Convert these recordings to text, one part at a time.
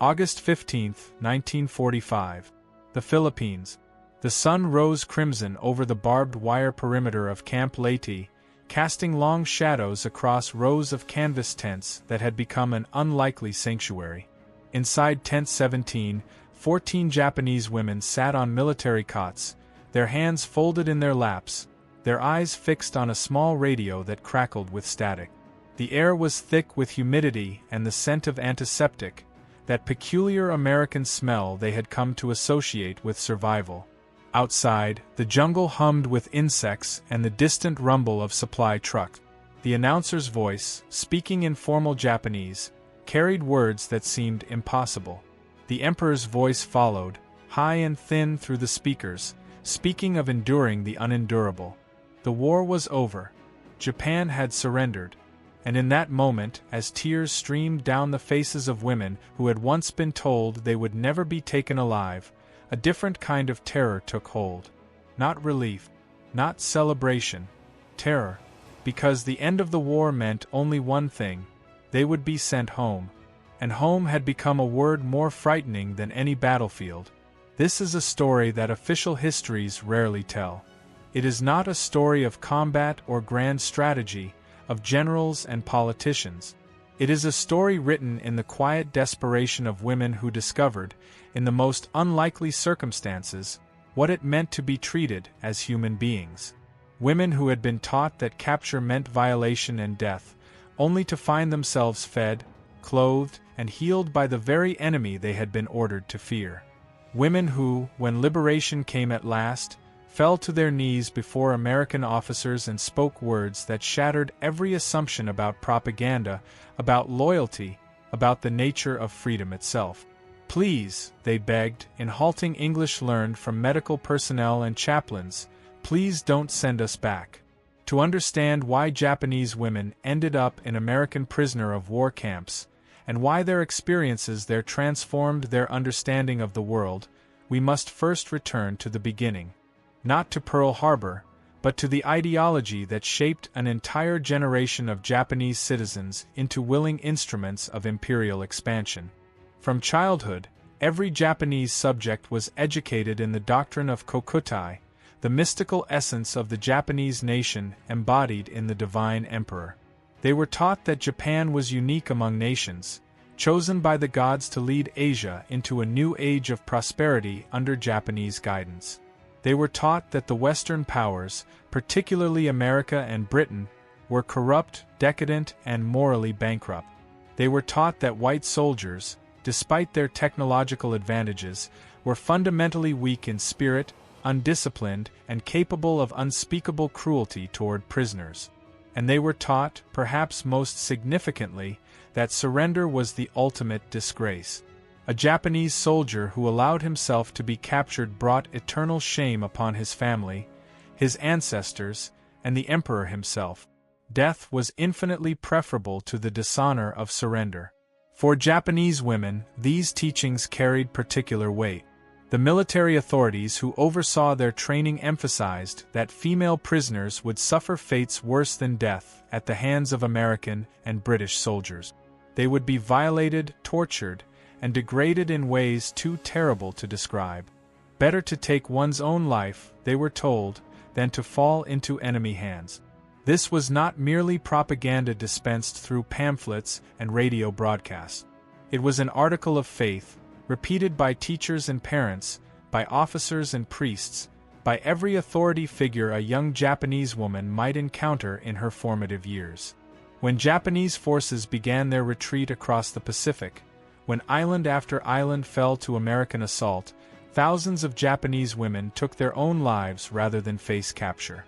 August 15, 1945. The Philippines. The sun rose crimson over the barbed wire perimeter of Camp Leyte, casting long shadows across rows of canvas tents that had become an unlikely sanctuary. Inside Tent 17, 14 Japanese women sat on military cots, their hands folded in their laps, their eyes fixed on a small radio that crackled with static. The air was thick with humidity and the scent of antiseptic, that peculiar American smell they had come to associate with survival. Outside, the jungle hummed with insects and the distant rumble of supply trucks. The announcer's voice, speaking in formal Japanese, carried words that seemed impossible. The emperor's voice followed, high and thin through the speakers, speaking of enduring the unendurable. The war was over. Japan had surrendered. And in that moment, as tears streamed down the faces of women who had once been told they would never be taken alive, a different kind of terror took hold. Not relief, not celebration, terror, because the end of the war meant only one thing: they would be sent home. And home had become a word more frightening than any battlefield. This is a story that official histories rarely tell. It is not a story of combat or grand strategy, of generals and politicians. It is a story written in the quiet desperation of women who discovered, in the most unlikely circumstances, what it meant to be treated as human beings. Women who had been taught that capture meant violation and death, only to find themselves fed, clothed, and healed by the very enemy they had been ordered to fear. Women who, when liberation came at last, fell to their knees before American officers and spoke words that shattered every assumption about propaganda, about loyalty, about the nature of freedom itself. Please, they begged, in halting English learned from medical personnel and chaplains, please don't send us back. To understand why Japanese women ended up in American prisoner of war camps, and why their experiences there transformed their understanding of the world, we must first return to the beginning. Not to Pearl Harbor, but to the ideology that shaped an entire generation of Japanese citizens into willing instruments of imperial expansion. From childhood, every Japanese subject was educated in the doctrine of Kokutai, the mystical essence of the Japanese nation embodied in the divine emperor. They were taught that Japan was unique among nations, chosen by the gods to lead Asia into a new age of prosperity under Japanese guidance. They were taught that the Western powers, particularly America and Britain, were corrupt, decadent, and morally bankrupt. They were taught that white soldiers, despite their technological advantages, were fundamentally weak in spirit, undisciplined, and capable of unspeakable cruelty toward prisoners. And they were taught, perhaps most significantly, that surrender was the ultimate disgrace. A Japanese soldier who allowed himself to be captured brought eternal shame upon his family, his ancestors, and the emperor himself. Death was infinitely preferable to the dishonor of surrender. For Japanese women, these teachings carried particular weight. The military authorities who oversaw their training emphasized that female prisoners would suffer fates worse than death at the hands of American and British soldiers. They would be violated, tortured, and degraded in ways too terrible to describe. Better to take one's own life, they were told, than to fall into enemy hands. This was not merely propaganda dispensed through pamphlets and radio broadcasts. It was an article of faith, repeated by teachers and parents, by officers and priests, by every authority figure a young Japanese woman might encounter in her formative years. When Japanese forces began their retreat across the Pacific, when island after island fell to American assault, thousands of Japanese women took their own lives rather than face capture.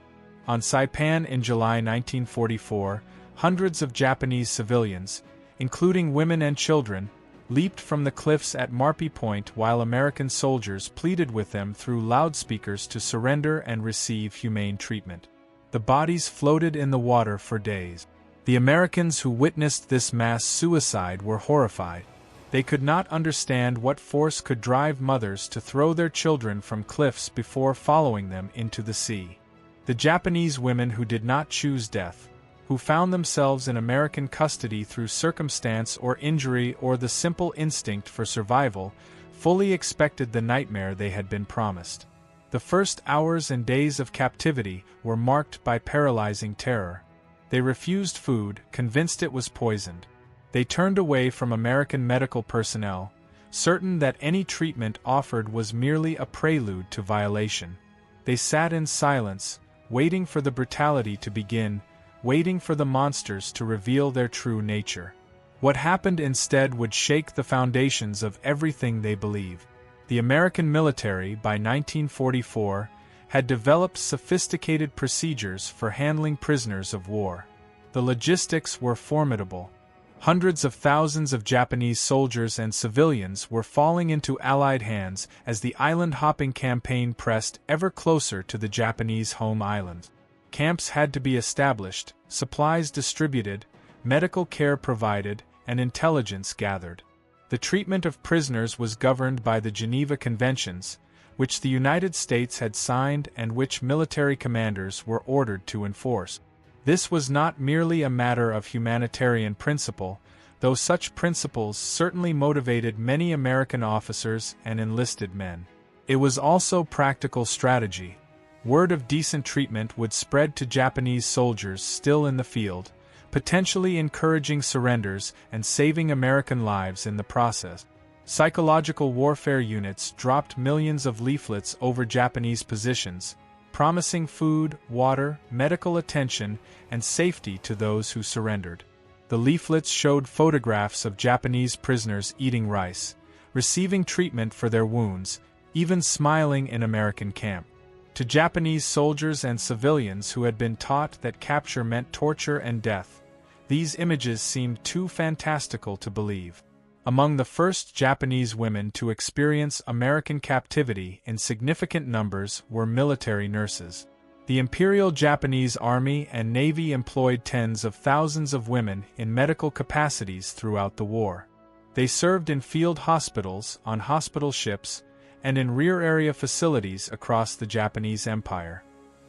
On Saipan in July 1944, hundreds of Japanese civilians, including women and children, leaped from the cliffs at Marpy Point while American soldiers pleaded with them through loudspeakers to surrender and receive humane treatment. The bodies floated in the water for days. The Americans who witnessed this mass suicide were horrified. They could not understand what force could drive mothers to throw their children from cliffs before following them into the sea. The Japanese women who did not choose death, who found themselves in American custody through circumstance or injury or the simple instinct for survival, fully expected the nightmare they had been promised. The first hours and days of captivity were marked by paralyzing terror. They refused food, convinced it was poisoned. They turned away from American medical personnel, certain that any treatment offered was merely a prelude to violation. They sat in silence, waiting for the brutality to begin, waiting for the monsters to reveal their true nature. What happened instead would shake the foundations of everything they believed. The American military, by 1944, had developed sophisticated procedures for handling prisoners of war. The logistics were formidable. Hundreds of thousands of Japanese soldiers and civilians were falling into Allied hands as the island-hopping campaign pressed ever closer to the Japanese home island. Camps had to be established, supplies distributed, medical care provided, and intelligence gathered. The treatment of prisoners was governed by the Geneva Conventions, which the United States had signed and which military commanders were ordered to enforce. This was not merely a matter of humanitarian principle, though such principles certainly motivated many American officers and enlisted men. It was also practical strategy. Word of decent treatment would spread to Japanese soldiers still in the field, potentially encouraging surrenders and saving American lives in the process. Psychological warfare units dropped millions of leaflets over Japanese positions, promising food, water, medical attention, and safety to those who surrendered. The leaflets showed photographs of Japanese prisoners eating rice, receiving treatment for their wounds, even smiling in American camp. To Japanese soldiers and civilians who had been taught that capture meant torture and death, these images seemed too fantastical to believe. Among the first Japanese women to experience American captivity in significant numbers were military nurses. The Imperial Japanese Army and Navy employed tens of thousands of women in medical capacities throughout the war. They served in field hospitals, on hospital ships, and in rear area facilities across the Japanese Empire.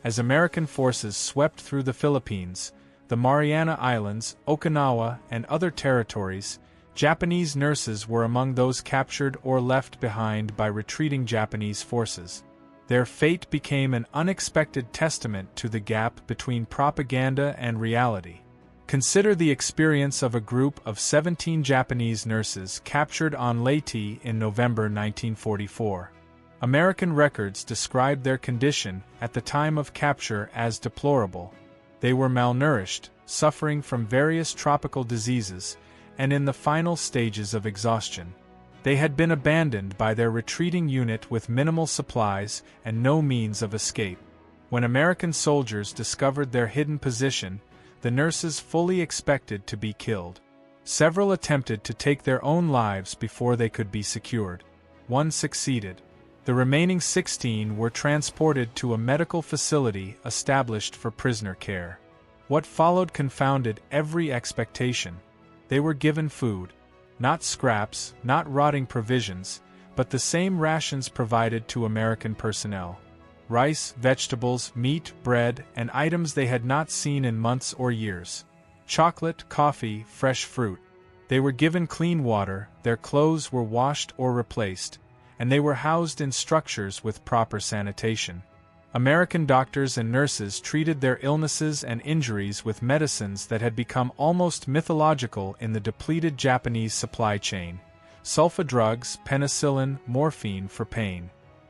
As American forces swept through the Philippines, the Mariana Islands, Okinawa, and other territories, Japanese nurses were among those captured or left behind by retreating Japanese forces. Their fate became an unexpected testament to the gap between propaganda and reality. Consider the experience of a group of 17 Japanese nurses captured on Leyte in November 1944. American records described their condition at the time of capture as deplorable. They were malnourished, suffering from various tropical diseases, and in the final stages of exhaustion. They had been abandoned by their retreating unit with minimal supplies and no means of escape. When American soldiers discovered their hidden position, the nurses fully expected to be killed. Several attempted to take their own lives before they could be secured. One succeeded. The remaining 16 were transported to a medical facility established for prisoner care. What followed confounded every expectation. They were given food. Not scraps, not rotting provisions, but the same rations provided to American personnel. Rice, vegetables, meat, bread, and items they had not seen in months or years. Chocolate, coffee, fresh fruit. They were given clean water, their clothes were washed or replaced, and they were housed in structures with proper sanitation. American doctors and nurses treated their illnesses and injuries with medicines that had become almost mythological in the depleted Japanese supply chain: sulfa drugs, penicillin, morphine for pain.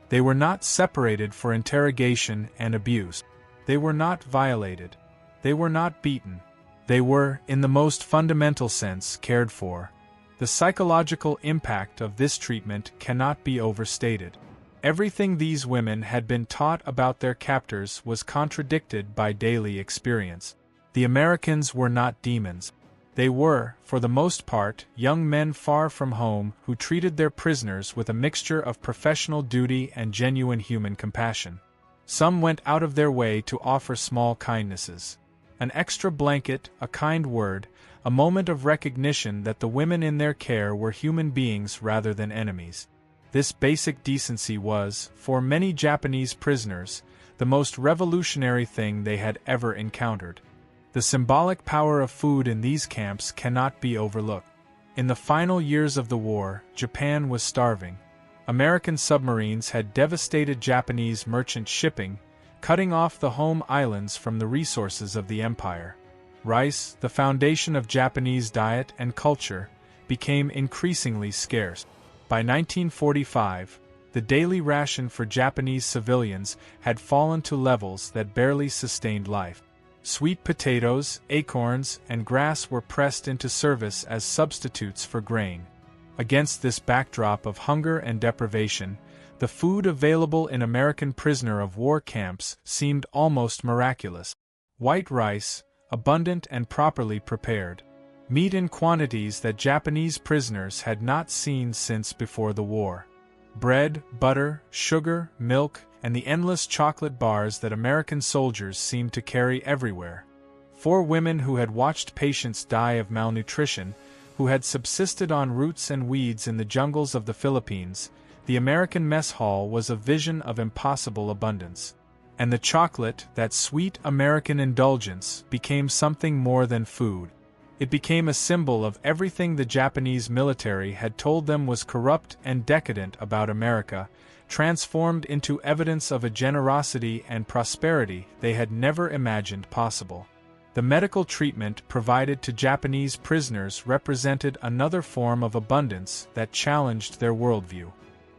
They were not separated for interrogation and abuse. They were not violated. They were not beaten. They were, in the most fundamental sense, cared for. The psychological impact of this treatment cannot be overstated. Everything these women had been taught about their captors was contradicted by daily experience. The Americans were not demons. They were, for the most part, young men far from home who treated their prisoners with a mixture of professional duty and genuine human compassion. Some went out of their way to offer small kindnesses. An extra blanket, a kind word, a moment of recognition that the women in their care were human beings rather than enemies. This basic decency was, for many Japanese prisoners, the most revolutionary thing they had ever encountered. The symbolic power of food in these camps cannot be overlooked. In the final years of the war, Japan was starving. American submarines had devastated Japanese merchant shipping, cutting off the home islands from the resources of the empire. Rice, the foundation of Japanese diet and culture, became increasingly scarce. By 1945, the daily ration for Japanese civilians had fallen to levels that barely sustained life. Sweet potatoes, acorns, and grass were pressed into service as substitutes for grain. Against this backdrop of hunger and deprivation, the food available in American prisoner of war camps seemed almost miraculous. White rice, abundant and properly prepared. Meat in quantities that Japanese prisoners had not seen since before the war. Bread, butter, sugar, milk, and the endless chocolate bars that American soldiers seemed to carry everywhere. 4 women who had watched patients die of malnutrition, who had subsisted on roots and weeds in the jungles of the Philippines, the American mess hall was a vision of impossible abundance. And the chocolate, that sweet American indulgence, became something more than food. It became a symbol of everything the Japanese military had told them was corrupt and decadent about America, transformed into evidence of a generosity and prosperity they had never imagined possible. The medical treatment provided to Japanese prisoners represented another form of abundance that challenged their worldview.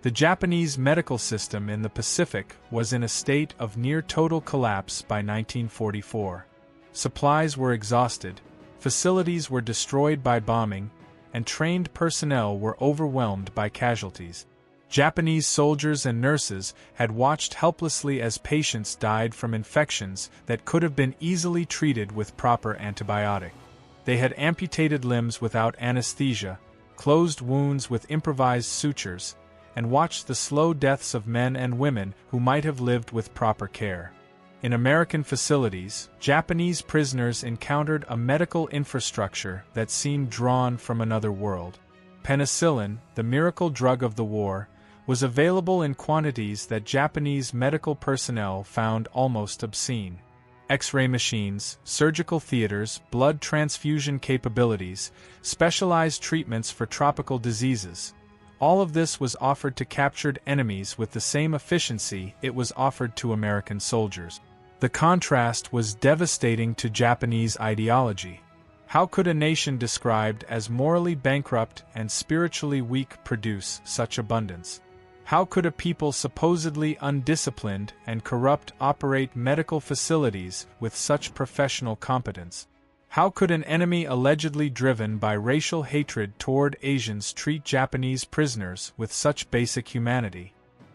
The Japanese medical system in the Pacific was in a state of near-total collapse by 1944. Supplies were exhausted, facilities were destroyed by bombing, and trained personnel were overwhelmed by casualties. Japanese soldiers and nurses had watched helplessly as patients died from infections that could have been easily treated with proper antibiotic. They had amputated limbs without anesthesia, closed wounds with improvised sutures, and watched the slow deaths of men and women who might have lived with proper care. In American facilities, Japanese prisoners encountered a medical infrastructure that seemed drawn from another world. Penicillin, the miracle drug of the war, was available in quantities that Japanese medical personnel found almost obscene. X-ray machines, surgical theaters, blood transfusion capabilities, specialized treatments for tropical diseases. All of this was offered to captured enemies with the same efficiency it was offered to American soldiers. The contrast was devastating to Japanese ideology. How could a nation described as morally bankrupt and spiritually weak produce such abundance? How could a people supposedly undisciplined and corrupt operate medical facilities with such professional competence? How could an enemy allegedly driven by racial hatred toward Asians treat Japanese prisoners with such basic humanity?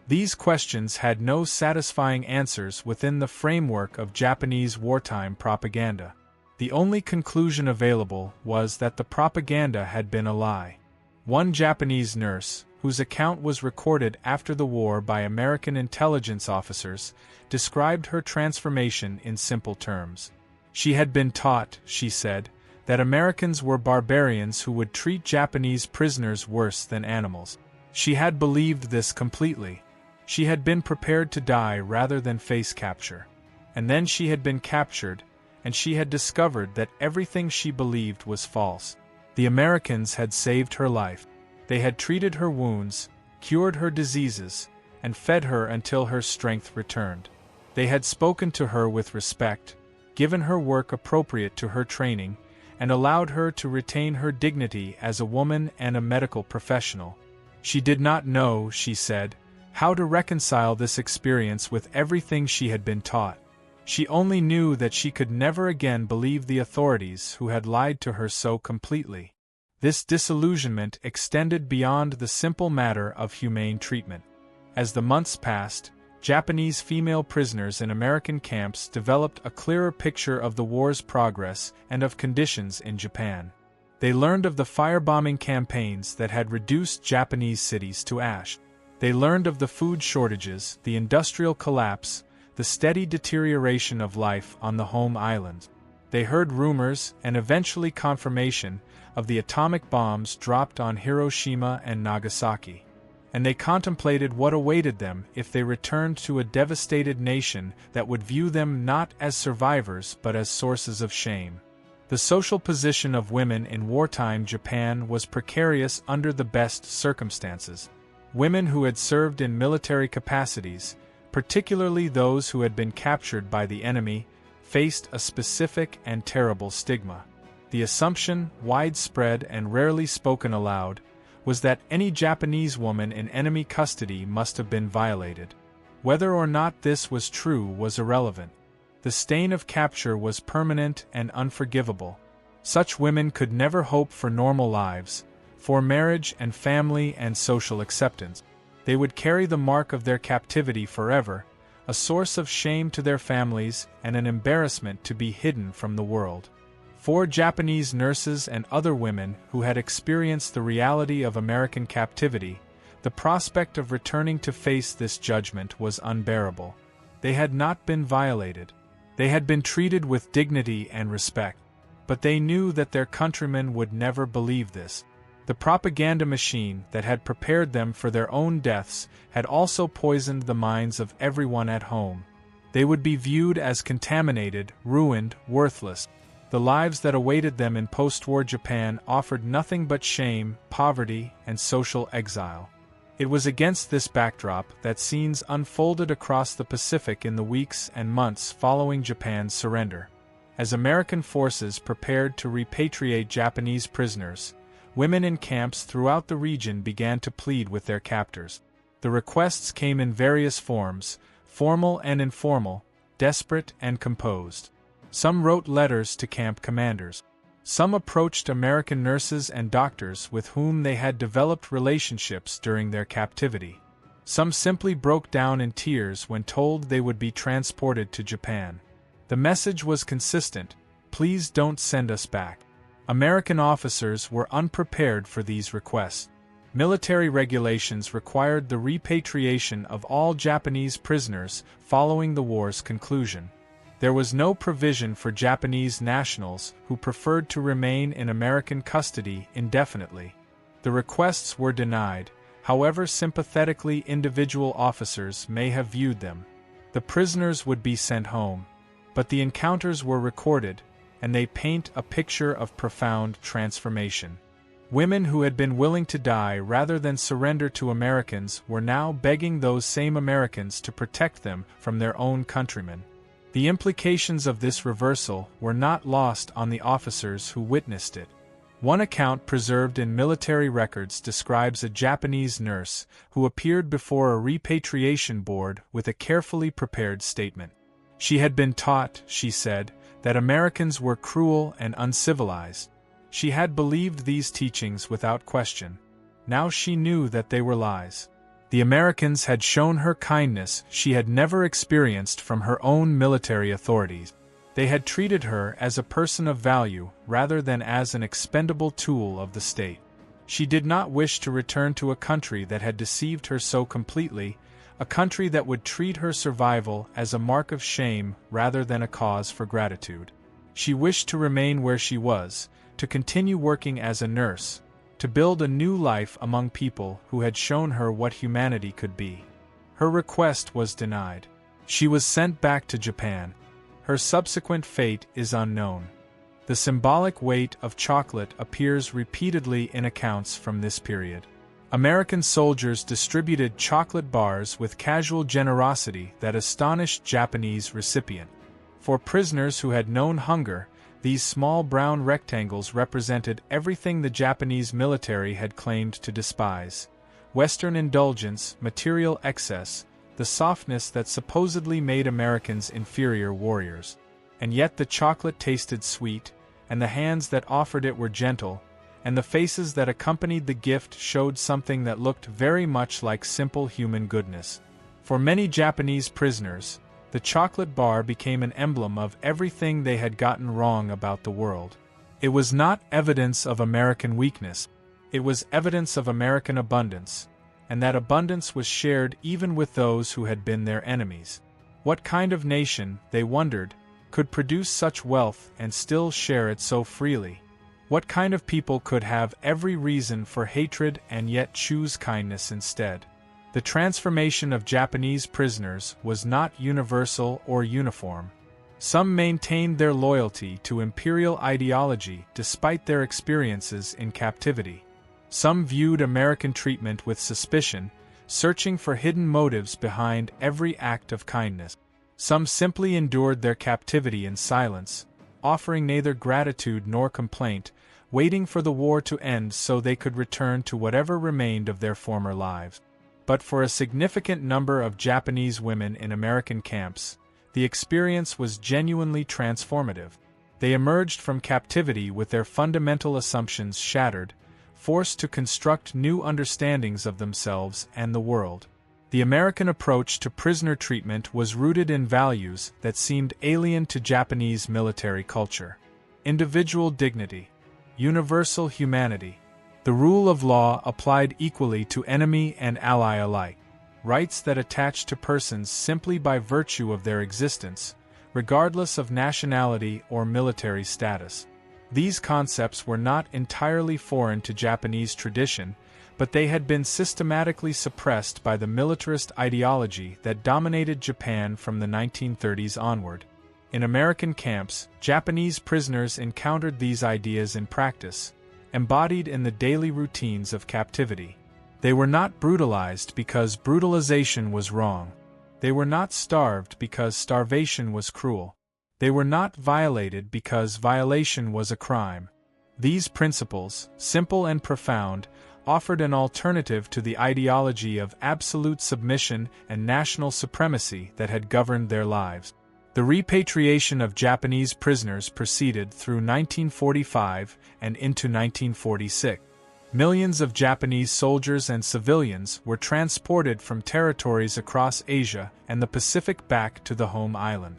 These questions had no satisfying answers within the framework of Japanese wartime propaganda. The only conclusion available was that the propaganda had been a lie. One Japanese nurse, whose account was recorded after the war by American intelligence officers, described her transformation in simple terms. She had been taught, she said, that Americans were barbarians who would treat Japanese prisoners worse than animals. She had believed this completely. She had been prepared to die rather than face capture. And then she had been captured, and she had discovered that everything she believed was false. The Americans had saved her life. They had treated her wounds, cured her diseases, and fed her until her strength returned. They had spoken to her with respect, given her work appropriate to her training, and allowed her to retain her dignity as a woman and a medical professional. She did not know, she said, how to reconcile this experience with everything she had been taught. She only knew that she could never again believe the authorities who had lied to her so completely. This disillusionment extended beyond the simple matter of humane treatment. As the months passed, Japanese female prisoners in American camps developed a clearer picture of the war's progress and of conditions in Japan. They learned of the firebombing campaigns that had reduced Japanese cities to ash. They learned of the food shortages, the industrial collapse, the steady deterioration of life on the home island. They heard rumors, and eventually confirmation, of the atomic bombs dropped on Hiroshima and Nagasaki. and they contemplated what awaited them if they returned to a devastated nation that would view them not as survivors but as sources of shame. The social position of women in wartime Japan was precarious under the best circumstances. Women who had served in military capacities, particularly those who had been captured by the enemy, faced a specific and terrible stigma. The assumption, widespread and rarely spoken aloud, was that any Japanese woman in enemy custody must have been violated. Whether or not this was true was irrelevant. The stain of capture was permanent and unforgivable. Such women could never hope for normal lives, for marriage and family and social acceptance. They would carry the mark of their captivity forever, a source of shame to their families and an embarrassment to be hidden from the world. For Japanese nurses and other women who had experienced the reality of American captivity, the prospect of returning to face this judgment was unbearable. They had not been violated. They had been treated with dignity and respect, but they knew that their countrymen would never believe this. The propaganda machine that had prepared them for their own deaths had also poisoned the minds of everyone at home. They would be viewed as contaminated, ruined, worthless. The lives that awaited them in post-war Japan offered nothing but shame, poverty, and social exile. It was against this backdrop that scenes unfolded across the Pacific in the weeks and months following Japan's surrender. As American forces prepared to repatriate Japanese prisoners, women in camps throughout the region began to plead with their captors. The requests came in various forms, formal and informal, desperate and composed. Some wrote letters to camp commanders. Some approached American nurses and doctors with whom they had developed relationships during their captivity. Some simply broke down in tears when told they would be transported to Japan. The message was consistent: please don't send us back. American officers were unprepared for these requests. Military regulations required the repatriation of all Japanese prisoners following the war's conclusion. There was no provision for Japanese nationals who preferred to remain in American custody indefinitely. The requests were denied, however sympathetically individual officers may have viewed them. The prisoners would be sent home. But the encounters were recorded, and they paint a picture of profound transformation. Women who had been willing to die rather than surrender to Americans were now begging those same Americans to protect them from their own countrymen. The implications of this reversal were not lost on the officers who witnessed it. One account preserved in military records describes a Japanese nurse who appeared before a repatriation board with a carefully prepared statement. She had been taught, she said, that Americans were cruel and uncivilized. She had believed these teachings without question. Now she knew that they were lies. The Americans had shown her kindness she had never experienced from her own military authorities. They had treated her as a person of value rather than as an expendable tool of the state. She did not wish to return to a country that had deceived her so completely, a country that would treat her survival as a mark of shame rather than a cause for gratitude. She wished to remain where she was, to continue working as a nurse, to build a new life among people who had shown her what humanity could be. Her request was denied. She was sent back to Japan. Her subsequent fate is unknown. The symbolic weight of chocolate appears repeatedly in accounts from this period. American soldiers distributed chocolate bars with casual generosity that astonished Japanese recipients. For prisoners who had known hunger, these small brown rectangles represented everything the Japanese military had claimed to despise: Western indulgence, material excess, the softness that supposedly made Americans inferior warriors. And yet the chocolate tasted sweet, and the hands that offered it were gentle, and the faces that accompanied the gift showed something that looked very much like simple human goodness. For many Japanese prisoners, the chocolate bar became an emblem of everything they had gotten wrong about the world. It was not evidence of American weakness. It was evidence of American abundance, and that abundance was shared even with those who had been their enemies. What kind of nation, they wondered, could produce such wealth and still share it so freely? What kind of people could have every reason for hatred and yet choose kindness instead? The transformation of Japanese prisoners was not universal or uniform. Some maintained their loyalty to imperial ideology despite their experiences in captivity. Some viewed American treatment with suspicion, searching for hidden motives behind every act of kindness. Some simply endured their captivity in silence, offering neither gratitude nor complaint, waiting for the war to end so they could return to whatever remained of their former lives. But for a significant number of Japanese women in American camps, the experience was genuinely transformative. They emerged from captivity with their fundamental assumptions shattered, forced to construct new understandings of themselves and the world. The American approach to prisoner treatment was rooted in values that seemed alien to Japanese military culture. Individual dignity, universal humanity. The rule of law applied equally to enemy and ally alike. Rights that attached to persons simply by virtue of their existence, regardless of nationality or military status. These concepts were not entirely foreign to Japanese tradition, but they had been systematically suppressed by the militarist ideology that dominated Japan from the 1930s onward. In American camps, Japanese prisoners encountered these ideas in practice, embodied in the daily routines of captivity. They were not brutalized because brutalization was wrong. They were not starved because starvation was cruel. They were not violated because violation was a crime. These principles, simple and profound, offered an alternative to the ideology of absolute submission and national supremacy that had governed their lives. The repatriation of Japanese prisoners proceeded through 1945 and into 1946. Millions of Japanese soldiers and civilians were transported from territories across Asia and the Pacific back to the home island.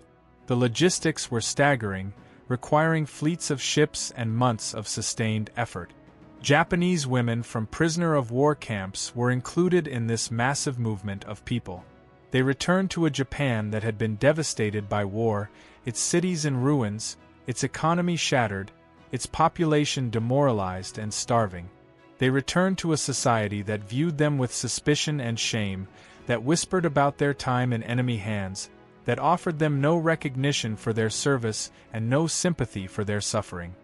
The logistics were staggering, requiring fleets of ships and months of sustained effort. Japanese women from prisoner-of-war camps were included in this massive movement of people. They returned to a Japan that had been devastated by war, its cities in ruins, its economy shattered, its population demoralized and starving. They returned to a society that viewed them with suspicion and shame, that whispered about their time in enemy hands, that offered them no recognition for their service and no sympathy for their suffering.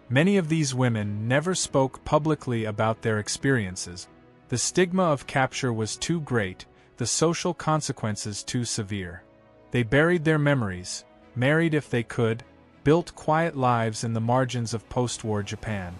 Many of these women never spoke publicly about their experiences. The stigma of capture was too great, the social consequences too severe. They buried their memories, married if they could, built quiet lives in the margins of post-war Japan.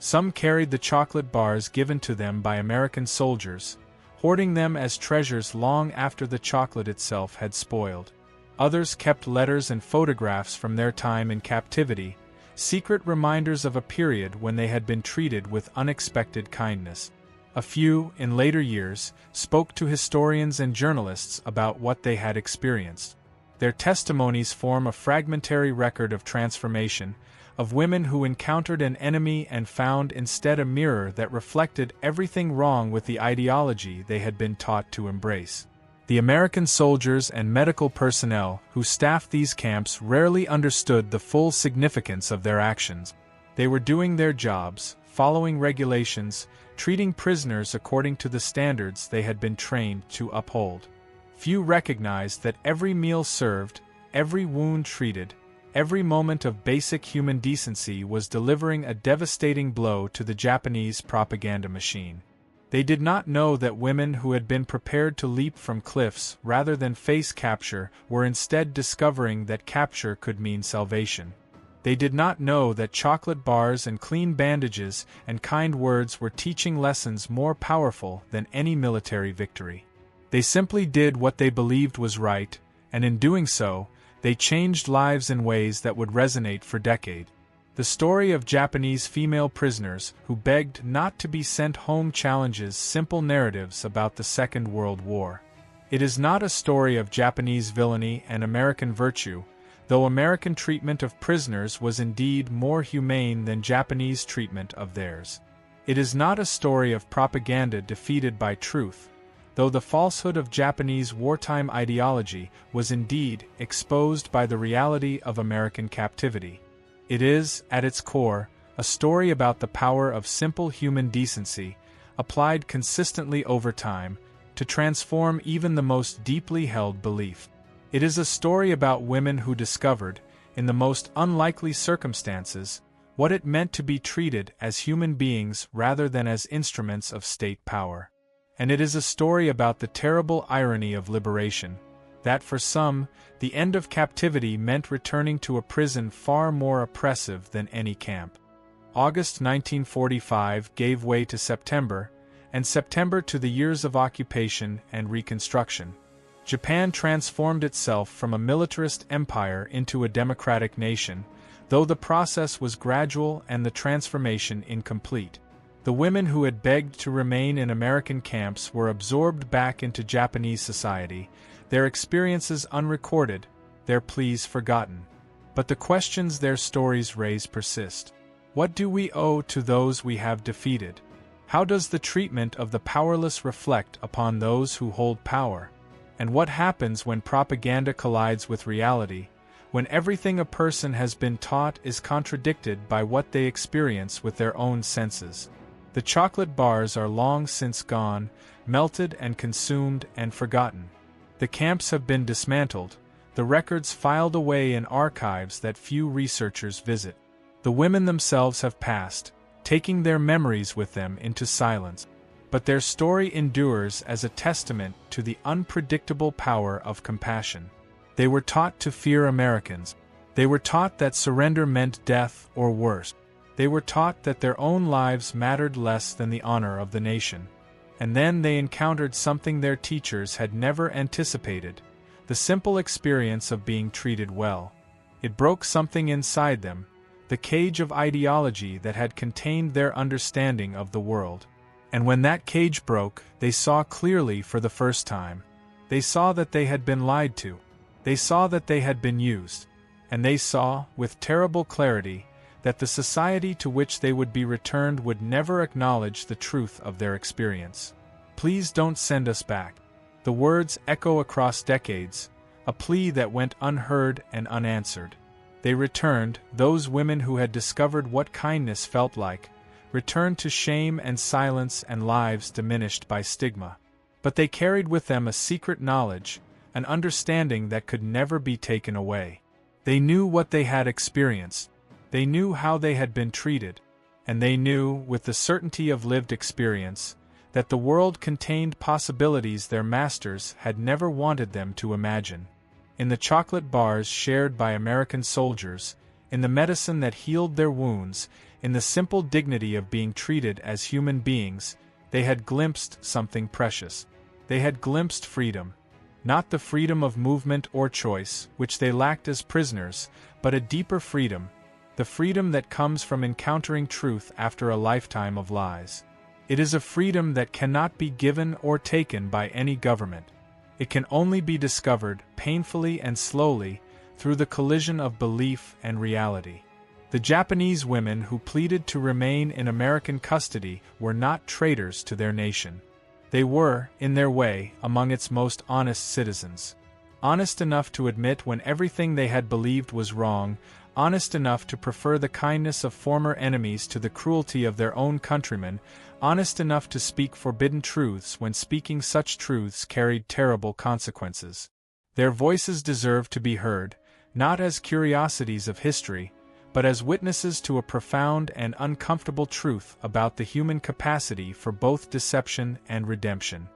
Some carried the chocolate bars given to them by American soldiers, hoarding them as treasures long after the chocolate itself had spoiled. Others kept letters and photographs from their time in captivity, secret reminders of a period when they had been treated with unexpected kindness. A few, in later years, spoke to historians and journalists about what they had experienced. Their testimonies form a fragmentary record of transformation, of women who encountered an enemy and found instead a mirror that reflected everything wrong with the ideology they had been taught to embrace. The American soldiers and medical personnel who staffed these camps rarely understood the full significance of their actions. They were doing their jobs, following regulations, treating prisoners according to the standards they had been trained to uphold. Few recognized that every meal served, every wound treated, every moment of basic human decency was delivering a devastating blow to the Japanese propaganda machine. They did not know that women who had been prepared to leap from cliffs rather than face capture were instead discovering that capture could mean salvation. They did not know that chocolate bars and clean bandages and kind words were teaching lessons more powerful than any military victory. They simply did what they believed was right, and in doing so, they changed lives in ways that would resonate for decades. The story of Japanese female prisoners who begged not to be sent home challenges simple narratives about the Second World War. It is not a story of Japanese villainy and American virtue, though American treatment of prisoners was indeed more humane than Japanese treatment of theirs. It is not a story of propaganda defeated by truth, though the falsehood of Japanese wartime ideology was indeed exposed by the reality of American captivity. It is, at its core, a story about the power of simple human decency, applied consistently over time, to transform even the most deeply held belief. It is a story about women who discovered, in the most unlikely circumstances, what it meant to be treated as human beings rather than as instruments of state power. And it is a story about the terrible irony of liberation, that for some, the end of captivity meant returning to a prison far more oppressive than any camp. August 1945 gave way to September, and September to the years of occupation and reconstruction. Japan transformed itself from a militarist empire into a democratic nation, though the process was gradual and the transformation incomplete. The women who had begged to remain in American camps were absorbed back into Japanese society, their experiences unrecorded, their pleas forgotten. But the questions their stories raise persist. What do we owe to those we have defeated? How does the treatment of the powerless reflect upon those who hold power? And what happens when propaganda collides with reality, when everything a person has been taught is contradicted by what they experience with their own senses? The chocolate bars are long since gone, melted and consumed and forgotten. The camps have been dismantled, the records filed away in archives that few researchers visit. The women themselves have passed, taking their memories with them into silence. But their story endures as a testament to the unpredictable power of compassion. They were taught to fear Americans. They were taught that surrender meant death or worse. They were taught that their own lives mattered less than the honor of the nation. And then they encountered something their teachers had never anticipated, the simple experience of being treated well. It broke something inside them, the cage of ideology that had contained their understanding of the world. And when that cage broke, they saw clearly for the first time. They saw that they had been lied to. They saw that they had been used. And they saw, with terrible clarity, that the society to which they would be returned would never acknowledge the truth of their experience. Please don't send us back. The words echo across decades, a plea that went unheard and unanswered. They returned, those women who had discovered what kindness felt like, returned to shame and silence and lives diminished by stigma. But they carried with them a secret knowledge, an understanding that could never be taken away. They knew what they had experienced. They knew how they had been treated, and they knew, with the certainty of lived experience, that the world contained possibilities their masters had never wanted them to imagine. In the chocolate bars shared by American soldiers, in the medicine that healed their wounds, in the simple dignity of being treated as human beings, they had glimpsed something precious. They had glimpsed freedom. Not the freedom of movement or choice, which they lacked as prisoners, but a deeper freedom, the freedom that comes from encountering truth after a lifetime of lies. It is a freedom that cannot be given or taken by any government. It can only be discovered, painfully and slowly, through the collision of belief and reality. The Japanese women who pleaded to remain in American custody were not traitors to their nation. They were, in their way, among its most honest citizens. Honest enough to admit when everything they had believed was wrong, honest enough to prefer the kindness of former enemies to the cruelty of their own countrymen, honest enough to speak forbidden truths when speaking such truths carried terrible consequences. Their voices deserve to be heard, not as curiosities of history, but as witnesses to a profound and uncomfortable truth about the human capacity for both deception and redemption.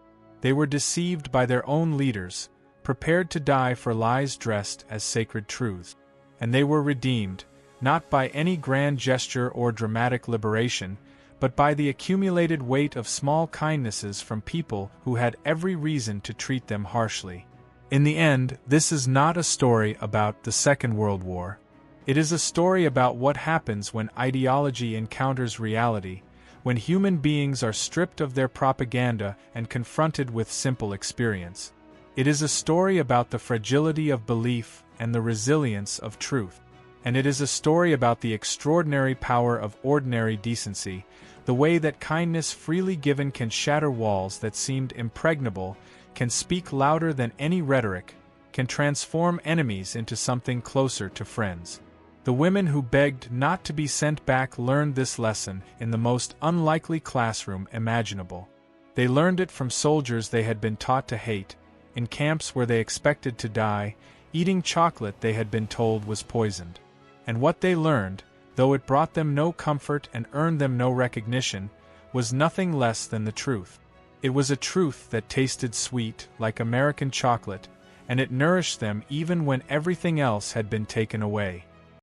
They were deceived by their own leaders, prepared to die for lies dressed as sacred truths. And they were redeemed, not by any grand gesture or dramatic liberation, but by the accumulated weight of small kindnesses from people who had every reason to treat them harshly. In the end, this is not a story about the Second World War. It is a story about what happens when ideology encounters reality, when human beings are stripped of their propaganda and confronted with simple experience. It is a story about the fragility of belief and the resilience of truth. And it is a story about the extraordinary power of ordinary decency, the way that kindness freely given can shatter walls that seemed impregnable, can speak louder than any rhetoric, can transform enemies into something closer to friends. The women who begged not to be sent back learned this lesson in the most unlikely classroom imaginable. They learned it from soldiers they had been taught to hate, in camps where they expected to die, eating chocolate they had been told was poisoned. And what they learned, though it brought them no comfort and earned them no recognition, was nothing less than the truth. It was a truth that tasted sweet, like American chocolate, and it nourished them even when everything else had been taken away.